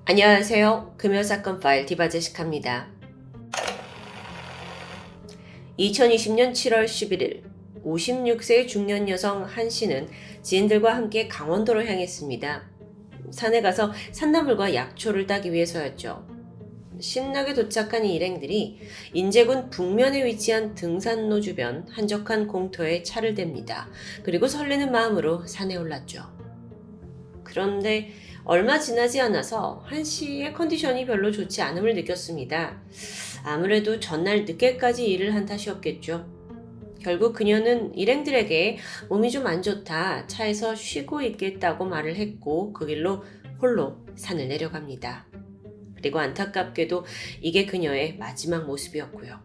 안녕하세요. 금요사건 파일 디바제시카입니다. 2020년 7월 11일 56세의 중년 여성 한 씨는 지인들과 함께 강원도로 향했습니다. 산에 가서 산나물과 약초를 따기 위해서였죠. 신나게 도착한 이 일행들이 인제군 북면에 위치한 등산로 주변 한적한 공터에 차를 댑니다. 그리고 설레는 마음으로 산에 올랐죠. 그런데 얼마 지나지 않아서 한 씨의 컨디션이 별로 좋지 않음을 느꼈습니다. 아무래도 전날 늦게까지 일을 한 탓이었겠죠. 결국 그녀는 일행들에게 몸이 좀 안 좋다, 차에서 쉬고 있겠다고 말을 했고 그 길로 홀로 산을 내려갑니다. 그리고 안타깝게도 이게 그녀의 마지막 모습이었고요.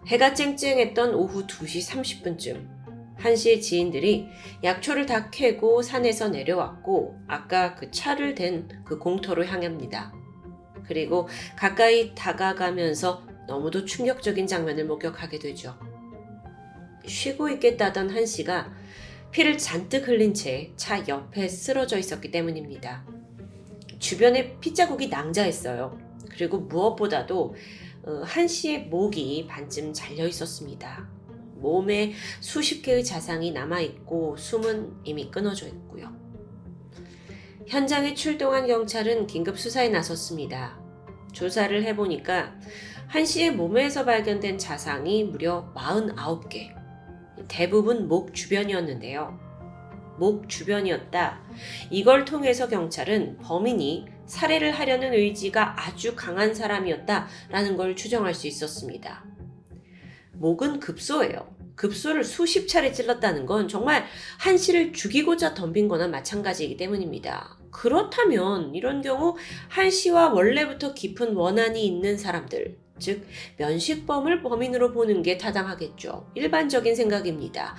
해가 쨍쨍했던 오후 2시 30분쯤 한 씨의 지인들이 약초를 다 캐고 산에서 내려왔고 아까 그 차를 댄 그 공터로 향합니다. 그리고 가까이 다가가면서 너무도 충격적인 장면을 목격하게 되죠. 쉬고 있겠다던 한 씨가 피를 잔뜩 흘린 채 차 옆에 쓰러져 있었기 때문입니다. 주변에 핏자국이 낭자했어요. 그리고 무엇보다도 한 씨의 목이 반쯤 잘려 있었습니다. 몸에 수십 개의 자상이 남아있고 숨은 이미 끊어져 있고요. 현장에 출동한 경찰은 긴급 수사에 나섰습니다. 조사를 해보니까 한 씨의 몸에서 발견된 자상이 무려 49개, 대부분 목 주변이었는데요. 목 주변이었다. 이걸 통해서 경찰은 범인이 살해를 하려는 의지가 아주 강한 사람이었다라는 걸 추정할 수 있었습니다. 목은 급소예요. 급소를 수십 차례 찔렀다는 건 정말 한 씨를 죽이고자 덤빈 거나 마찬가지이기 때문입니다. 그렇다면 이런 경우 한 씨와 원래부터 깊은 원한이 있는 사람들, 즉 면식범을 범인으로 보는 게 타당하겠죠. 일반적인 생각입니다.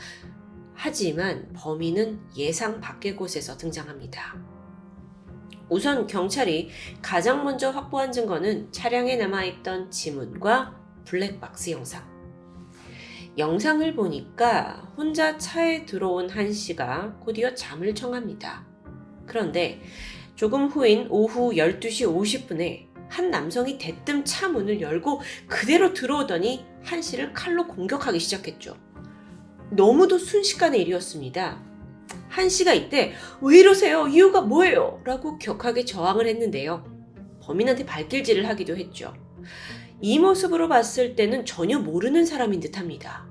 하지만 범인은 예상 밖의 곳에서 등장합니다. 우선 경찰이 가장 먼저 확보한 증거는 차량에 남아있던 지문과 블랙박스 영상. 영상을 보니까 혼자 차에 들어온 한 씨가 곧이어 잠을 청합니다. 그런데 조금 후인 오후 12시 50분에 한 남성이 대뜸 차 문을 열고 그대로 들어오더니 한 씨를 칼로 공격하기 시작했죠. 너무도 순식간의 일이었습니다. 한 씨가 이때 "왜 이러세요? 이유가 뭐예요?" 라고 격하게 저항을 했는데요. 범인한테 발길질을 하기도 했죠. 이 모습으로 봤을 때는 전혀 모르는 사람인 듯합니다.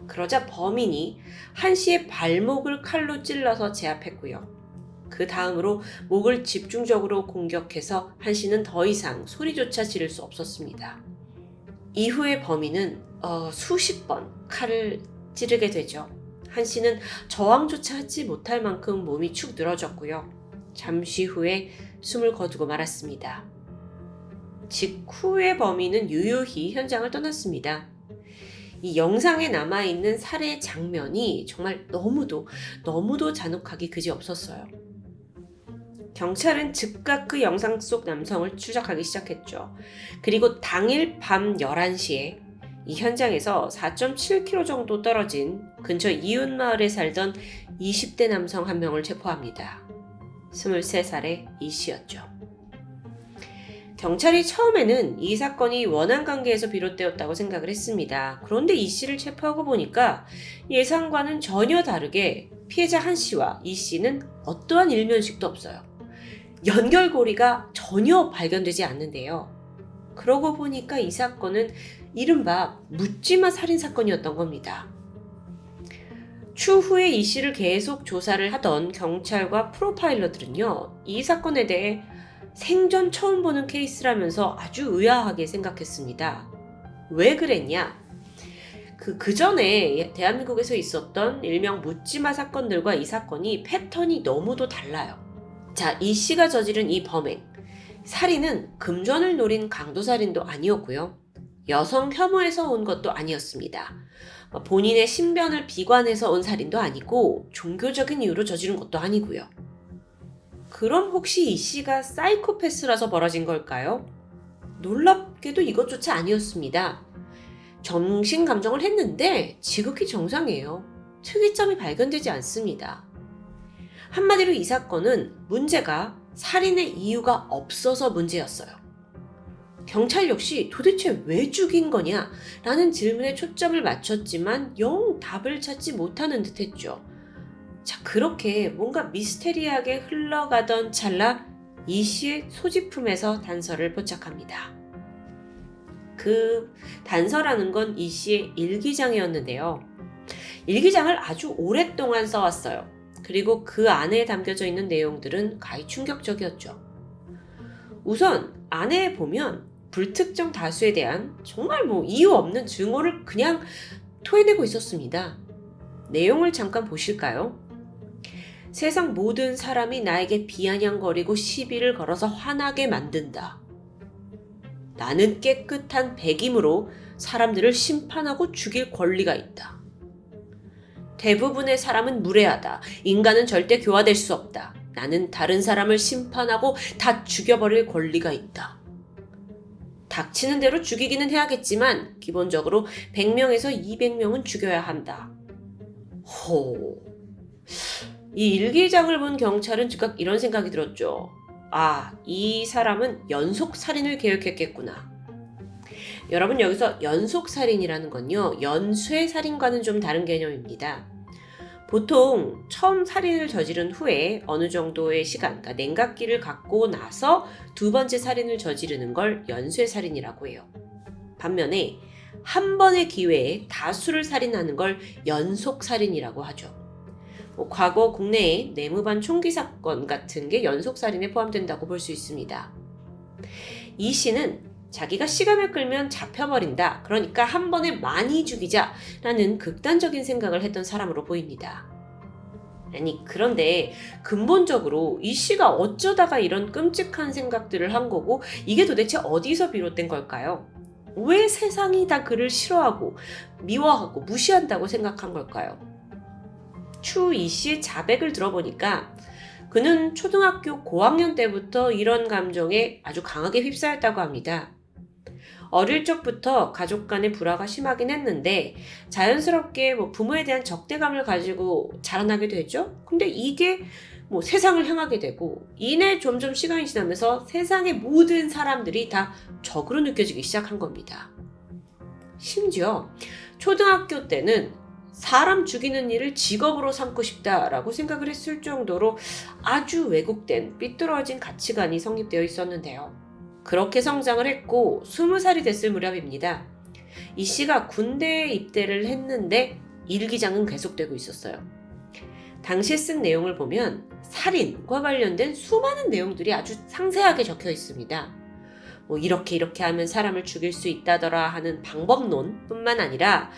그러자 범인이 한 씨의 발목을 칼로 찔러서 제압했고요. 그 다음으로 목을 집중적으로 공격해서 한 씨는 더 이상 소리조차 지를 수 없었습니다. 이후에 범인은 수십 번 칼을 찌르게 되죠. 한 씨는 저항조차 하지 못할 만큼 몸이 축 늘어졌고요. 잠시 후에 숨을 거두고 말았습니다. 직후에 범인은 유유히 현장을 떠났습니다. 이 영상에 남아있는 살해 장면이 정말 너무도 잔혹하기 그지없었어요. 경찰은 즉각 그 영상 속 남성을 추적하기 시작했죠. 그리고 당일 밤 11시에 이 현장에서 4.7km 정도 떨어진 근처 이웃마을에 살던 20대 남성 한 명을 체포합니다. 23살의 이 씨였죠. 경찰이 처음에는 이 사건이 원한관계에서 비롯되었다고 생각을 했습니다. 그런데 이 씨를 체포하고 보니까 예상과는 전혀 다르게 피해자 한 씨와 이 씨는 어떠한 일면식도 없어요. 연결고리가 전혀 발견되지 않는데요. 그러고 보니까 이 사건은 이른바 묻지마 살인사건이었던 겁니다. 추후에 이 씨를 계속 조사를 하던 경찰과 프로파일러들은요, 이 사건에 대해 생전 처음 보는 케이스라면서 아주 의아하게 생각했습니다. 왜 그랬냐? 그 전에 대한민국에서 있었던 일명 묻지마 사건들과 이 사건이 패턴이 너무도 달라요. 자, 이 씨가 저지른 이 범행. 살인은 금전을 노린 강도살인도 아니었고요. 여성 혐오에서 온 것도 아니었습니다. 본인의 신변을 비관해서 온 살인도 아니고 종교적인 이유로 저지른 것도 아니고요. 그럼 혹시 이 씨가 사이코패스라서 벌어진 걸까요? 놀랍게도 이것조차 아니었습니다. 정신감정을 했는데 지극히 정상이에요. 특이점이 발견되지 않습니다. 한마디로 이 사건은 문제가 살인의 이유가 없어서 문제였어요. 경찰 역시 도대체 왜 죽인 거냐? 라는 질문에 초점을 맞췄지만 영 답을 찾지 못하는 듯 했죠. 자, 그렇게 뭔가 미스테리하게 흘러가던 찰나 이 씨의 소지품에서 단서를 포착합니다. 그 단서라는 건 이 씨의 일기장이었는데요. 일기장을 아주 오랫동안 써왔어요. 그리고 그 안에 담겨져 있는 내용들은 가히 충격적이었죠. 우선 안에 보면 불특정 다수에 대한 정말 이유 없는 증오를 그냥 토해내고 있었습니다. 내용을 잠깐 보실까요? 세상 모든 사람이 나에게 비아냥거리고 시비를 걸어서 화나게 만든다. 나는 깨끗한 백임으로 사람들을 심판하고 죽일 권리가 있다. 대부분의 사람은 무례하다. 인간은 절대 교화될 수 없다. 나는 다른 사람을 심판하고 다 죽여버릴 권리가 있다. 닥치는 대로 죽이기는 해야겠지만 기본적으로 100명에서 200명은 죽여야 한다. 호. 이 일기장을 본 경찰은 즉각 이런 생각이 들었죠. 아, 이 사람은 연속살인을 계획했겠구나. 여러분, 여기서 연속살인이라는 건요, 연쇄살인과는 좀 다른 개념입니다. 보통 처음 살인을 저지른 후에 어느 정도의 시간, 그러니까 냉각기를 갖고 나서 두 번째 살인을 저지르는 걸 연쇄살인이라고 해요. 반면에 한 번의 기회에 다수를 살인하는 걸 연속살인이라고 하죠. 과거 국내의 내무반 총기 사건 같은 게 연속살인에 포함된다고 볼 수 있습니다. 이 씨는 자기가 시간을 끌면 잡혀버린다. 그러니까 한 번에 많이 죽이자라는 극단적인 생각을 했던 사람으로 보입니다. 아니, 그런데 근본적으로 이 씨가 어쩌다가 이런 끔찍한 생각들을 한 거고 이게 도대체 어디서 비롯된 걸까요? 왜 세상이 다 그를 싫어하고 미워하고 무시한다고 생각한 걸까요? 추 이 씨의 자백을 들어보니까 그는 초등학교 고학년 때부터 이런 감정에 아주 강하게 휩싸였다고 합니다. 어릴 적부터 가족 간의 불화가 심하긴 했는데 자연스럽게 부모에 대한 적대감을 가지고 자라나게 되죠. 근데 이게 세상을 향하게 되고 이내 점점 시간이 지나면서 세상의 모든 사람들이 다 적으로 느껴지기 시작한 겁니다. 심지어 초등학교 때는 사람 죽이는 일을 직업으로 삼고 싶다라고 생각을 했을 정도로 아주 왜곡된 삐뚤어진 가치관이 성립되어 있었는데요. 그렇게 성장을 했고 20살이 됐을 무렵입니다. 이 씨가 군대에 입대를 했는데 일기장은 계속되고 있었어요. 당시에 쓴 내용을 보면 살인과 관련된 수많은 내용들이 아주 상세하게 적혀 있습니다. 이렇게 하면 사람을 죽일 수 있다더라 하는 방법론뿐만 아니라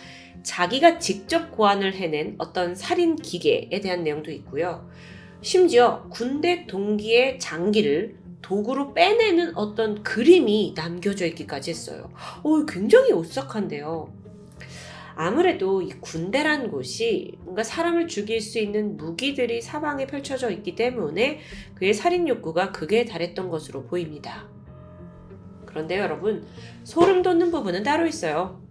자기가 직접 고안을 해낸 어떤 살인 기계에 대한 내용도 있고요. 심지어 군대 동기의 장기를 도구로 빼내는 어떤 그림이 남겨져 있기까지 했어요. 굉장히 오싹한데요. 아무래도 이 군대란 곳이 뭔가 사람을 죽일 수 있는 무기들이 사방에 펼쳐져 있기 때문에 그의 살인 욕구가 극에 달했던 것으로 보입니다. 그런데 여러분, 소름 돋는 부분은 따로 있어요.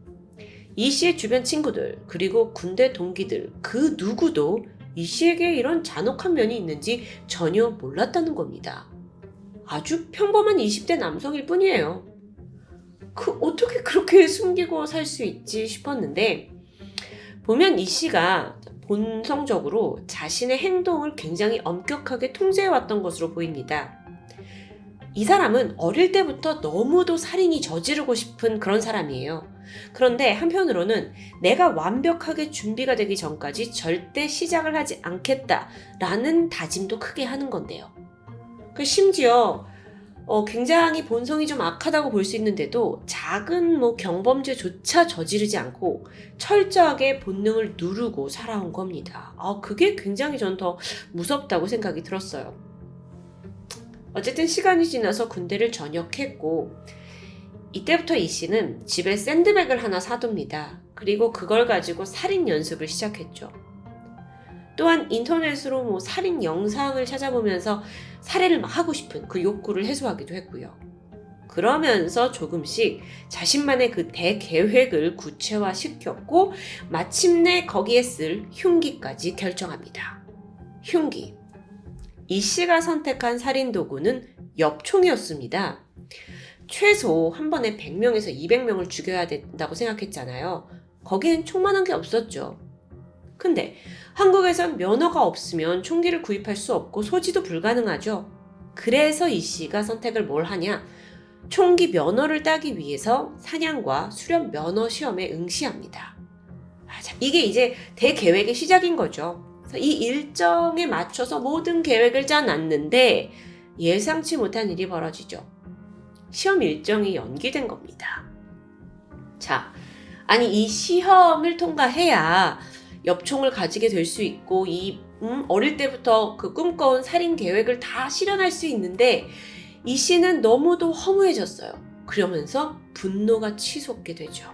이 씨의 주변 친구들, 그리고 군대 동기들, 그 누구도 이 씨에게 이런 잔혹한 면이 있는지 전혀 몰랐다는 겁니다. 아주 평범한 20대 남성일 뿐이에요. 어떻게 그렇게 숨기고 살 수 있지 싶었는데, 보면 이 씨가 본성적으로 자신의 행동을 굉장히 엄격하게 통제해왔던 것으로 보입니다. 이 사람은 어릴 때부터 너무도 살인이 저지르고 싶은 그런 사람이에요. 그런데 한편으로는 내가 완벽하게 준비가 되기 전까지 절대 시작을 하지 않겠다라는 다짐도 크게 하는 건데요. 심지어 굉장히 본성이 좀 악하다고 볼 수 있는데도 작은 경범죄조차 저지르지 않고 철저하게 본능을 누르고 살아온 겁니다. 그게 굉장히 전 더 무섭다고 생각이 들었어요. 어쨌든 시간이 지나서 군대를 전역했고 이때부터 이 씨는 집에 샌드백을 하나 사둡니다. 그리고 그걸 가지고 살인 연습을 시작했죠. 또한 인터넷으로 살인 영상을 찾아보면서 살해를 막 하고 싶은 그 욕구를 해소하기도 했고요. 그러면서 조금씩 자신만의 그 대계획을 구체화시켰고 마침내 거기에 쓸 흉기까지 결정합니다. 흉기. 이 씨가 선택한 살인 도구는 엽총이었습니다. 최소 한 번에 100명에서 200명을 죽여야 된다고 생각했잖아요. 거기엔 총만한 게 없었죠. 근데 한국에선 면허가 없으면 총기를 구입할 수 없고 소지도 불가능하죠. 그래서 이 씨가 선택을 뭘 하냐? 총기 면허를 따기 위해서 사냥과 수련 면허 시험에 응시합니다. 자, 이게 이제 대계획의 시작인 거죠. 그래서 이 일정에 맞춰서 모든 계획을 짜놨는데 예상치 못한 일이 벌어지죠. 시험 일정이 연기된 겁니다. 자, 아니 이 시험을 통과해야 엽총을 가지게 될 수 있고 어릴 때부터 그 꿈꿔온 살인 계획을 다 실현할 수 있는데 이 씨는 너무도 허무해졌어요. 그러면서 분노가 치솟게 되죠.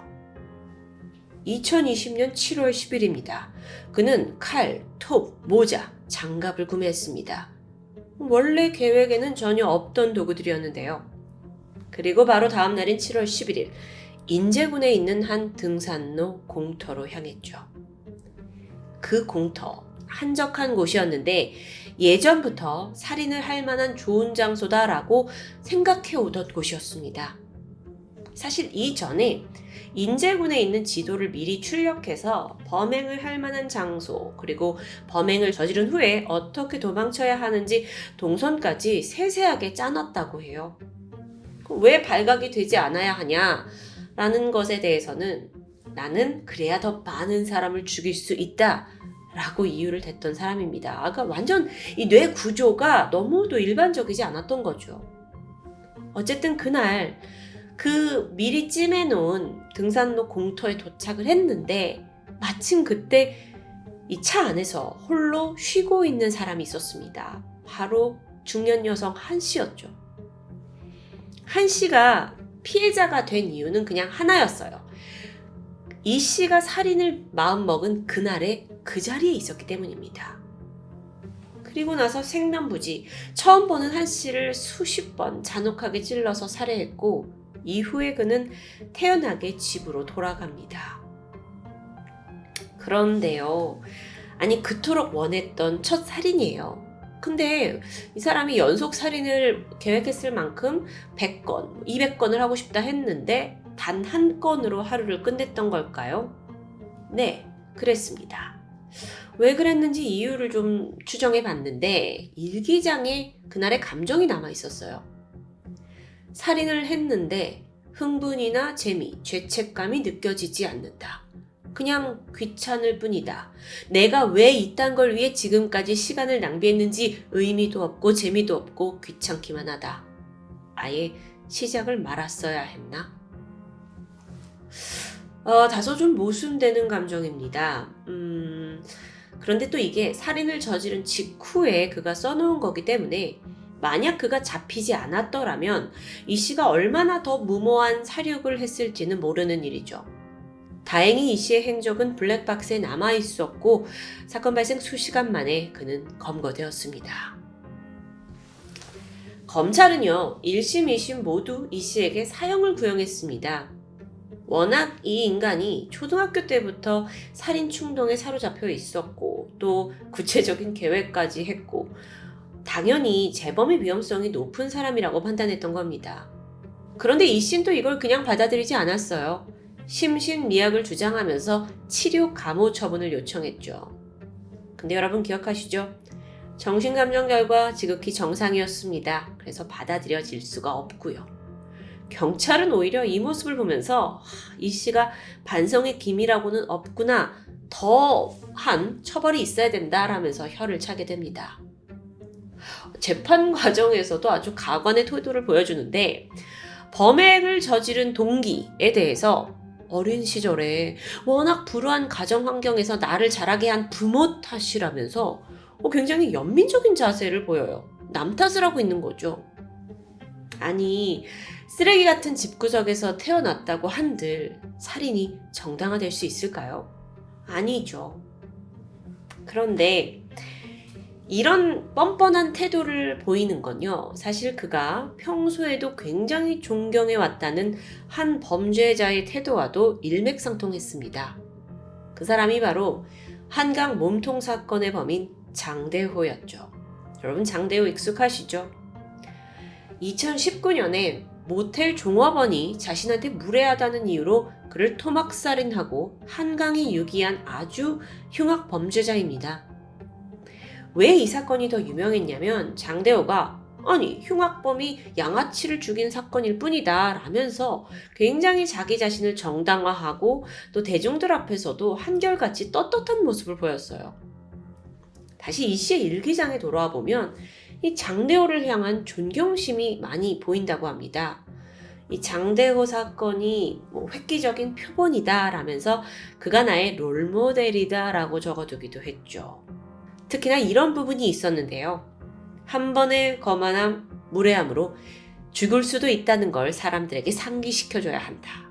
2020년 7월 10일입니다. 그는 칼, 톱, 모자, 장갑을 구매했습니다. 원래 계획에는 전혀 없던 도구들이었는데요. 그리고 바로 다음 날인 7월 11일, 인제군에 있는 한 등산로 공터로 향했죠. 그 공터, 한적한 곳이었는데 예전부터 살인을 할 만한 좋은 장소다라고 생각해 오던 곳이었습니다. 사실 이전에 인제군에 있는 지도를 미리 출력해서 범행을 할 만한 장소, 그리고 범행을 저지른 후에 어떻게 도망쳐야 하는지 동선까지 세세하게 짜놨다고 해요. 왜 발각이 되지 않아야 하냐라는 것에 대해서는 나는 그래야 더 많은 사람을 죽일 수 있다 라고 이유를 댔던 사람입니다. 그러니까 완전 이 뇌 구조가 너무도 일반적이지 않았던 거죠. 어쨌든 그날 그 미리 찜해놓은 등산로 공터에 도착을 했는데 마침 그때 이 차 안에서 홀로 쉬고 있는 사람이 있었습니다. 바로 중년 여성 한 씨였죠. 한 씨가 피해자가 된 이유는 그냥 하나였어요. 이 씨가 살인을 마음먹은 그날에 그 자리에 있었기 때문입니다. 그리고 나서 생면부지 처음 보는 한 씨를 수십 번 잔혹하게 찔러서 살해했고 이후에 그는 태연하게 집으로 돌아갑니다. 그런데요, 아니 그토록 원했던 첫 살인이에요. 근데 이 사람이 연속 살인을 계획했을 만큼 100건, 200건을 하고 싶다 했는데 단 한 건으로 하루를 끝냈던 걸까요? 네, 그랬습니다. 왜 그랬는지 이유를 좀 추정해 봤는데 일기장에 그날의 감정이 남아 있었어요. 살인을 했는데 흥분이나 재미, 죄책감이 느껴지지 않는다. 그냥 귀찮을 뿐이다. 내가 왜 이딴 걸 위해 지금까지 시간을 낭비했는지 의미도 없고 재미도 없고 귀찮기만 하다. 아예 시작을 말았어야 했나? 다소 좀 모순되는 감정입니다. 그런데 또 이게 살인을 저지른 직후에 그가 써놓은 거기 때문에 만약 그가 잡히지 않았더라면 이 씨가 얼마나 더 무모한 살육을 했을지는 모르는 일이죠. 다행히 이 씨의 행적은 블랙박스에 남아있었고 사건 발생 수시간 만에 그는 검거되었습니다. 검찰은요, 1심, 2심 모두 이 씨에게 사형을 구형했습니다. 워낙 이 인간이 초등학교 때부터 살인 충동에 사로잡혀 있었고 또 구체적인 계획까지 했고 당연히 재범의 위험성이 높은 사람이라고 판단했던 겁니다. 그런데 이 씨는 또 이걸 그냥 받아들이지 않았어요. 심신미약을 주장하면서 치료 감호 처분을 요청했죠. 근데 여러분 기억하시죠? 정신감정 결과 지극히 정상이었습니다. 그래서 받아들여질 수가 없고요. 경찰은 오히려 이 모습을 보면서 이 씨가 반성의 기미라고는 없구나, 더한 처벌이 있어야 된다라면서 혀를 차게 됩니다. 재판 과정에서도 아주 가관의 태도를 보여주는데 범행을 저지른 동기에 대해서 어린 시절에 워낙 불우한 가정 환경에서 나를 자라게 한 부모 탓이라면서 굉장히 연민적인 자세를 보여요. 남 탓을 하고 있는 거죠. 아니, 쓰레기 같은 집구석에서 태어났다고 한들 살인이 정당화될 수 있을까요? 아니죠. 그런데 이런 뻔뻔한 태도를 보이는 건요, 사실 그가 평소에도 굉장히 존경해왔다는 한 범죄자의 태도와도 일맥상통했습니다. 그 사람이 바로 한강 몸통 사건의 범인 장대호였죠. 여러분 장대호 익숙하시죠? 2019년에 모텔 종업원이 자신한테 무례하다는 이유로 그를 토막살인하고 한강에 유기한 아주 흉악 범죄자입니다. 왜 이 사건이 더 유명했냐면 장대호가 아니 흉악범이 양아치를 죽인 사건일 뿐이다 라면서 굉장히 자기 자신을 정당화하고 또 대중들 앞에서도 한결같이 떳떳한 모습을 보였어요. 다시 이 씨의 일기장에 돌아와 보면 이 장대호를 향한 존경심이 많이 보인다고 합니다. 이 장대호 사건이 획기적인 표본이다 라면서 그가 나의 롤모델이다 라고 적어두기도 했죠. 특히나 이런 부분이 있었는데요. 한 번의 거만함, 무례함으로 죽을 수도 있다는 걸 사람들에게 상기시켜줘야 한다.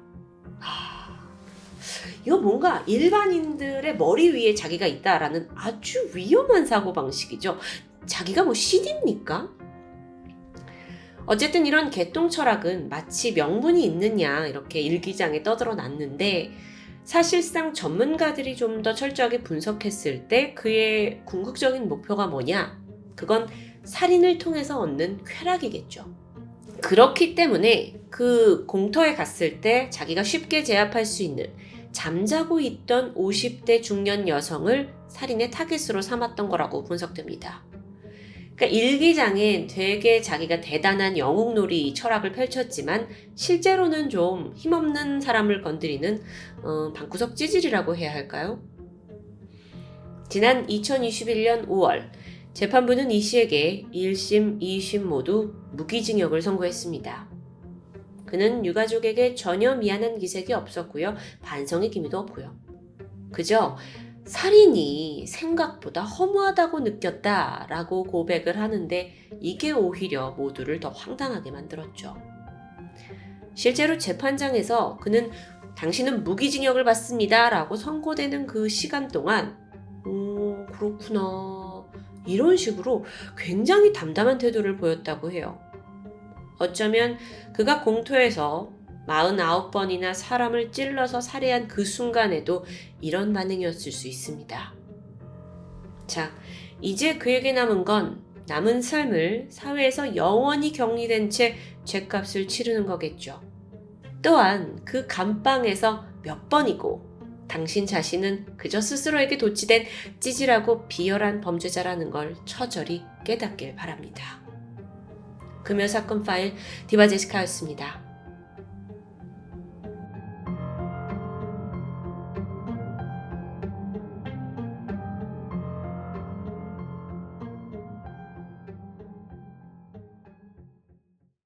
이거 뭔가 일반인들의 머리 위에 자기가 있다라는 아주 위험한 사고방식이죠. 자기가 뭐 CD입니까? 어쨌든 이런 개똥 철학은 마치 명분이 있느냐 이렇게 일기장에 떠들어 놨는데 사실상 전문가들이 좀 더 철저하게 분석했을 때 그의 궁극적인 목표가 뭐냐? 그건 살인을 통해서 얻는 쾌락이겠죠. 그렇기 때문에 그 공터에 갔을 때 자기가 쉽게 제압할 수 있는 잠자고 있던 50대 중년 여성을 살인의 타깃으로 삼았던 거라고 분석됩니다. 그러니까 일기장엔 되게 자기가 대단한 영웅놀이 철학을 펼쳤지만 실제로는 좀 힘없는 사람을 건드리는 방구석 찌질이라고 해야 할까요? 지난 2021년 5월 재판부는 이 씨에게 1심, 2심 모두 무기징역을 선고했습니다. 그는 유가족에게 전혀 미안한 기색이 없었고요. 반성의 기미도 없고요. 그저 살인이 생각보다 허무하다고 느꼈다라고 고백을 하는데 이게 오히려 모두를 더 황당하게 만들었죠. 실제로 재판장에서 그는 당신은 무기징역을 받습니다 라고 선고되는 그 시간 동안 그렇구나 이런 식으로 굉장히 담담한 태도를 보였다고 해요. 어쩌면 그가 공터에서 49번이나 사람을 찔러서 살해한 그 순간에도 이런 반응이었을 수 있습니다. 자, 이제 그에게 남은 건 남은 삶을 사회에서 영원히 격리된 채 죗값을 치르는 거겠죠. 또한 그 감방에서 몇 번이고 당신 자신은 그저 스스로에게 도취된 찌질하고 비열한 범죄자라는 걸 처절히 깨닫길 바랍니다. 금요사건 파일 디바제시카였습니다.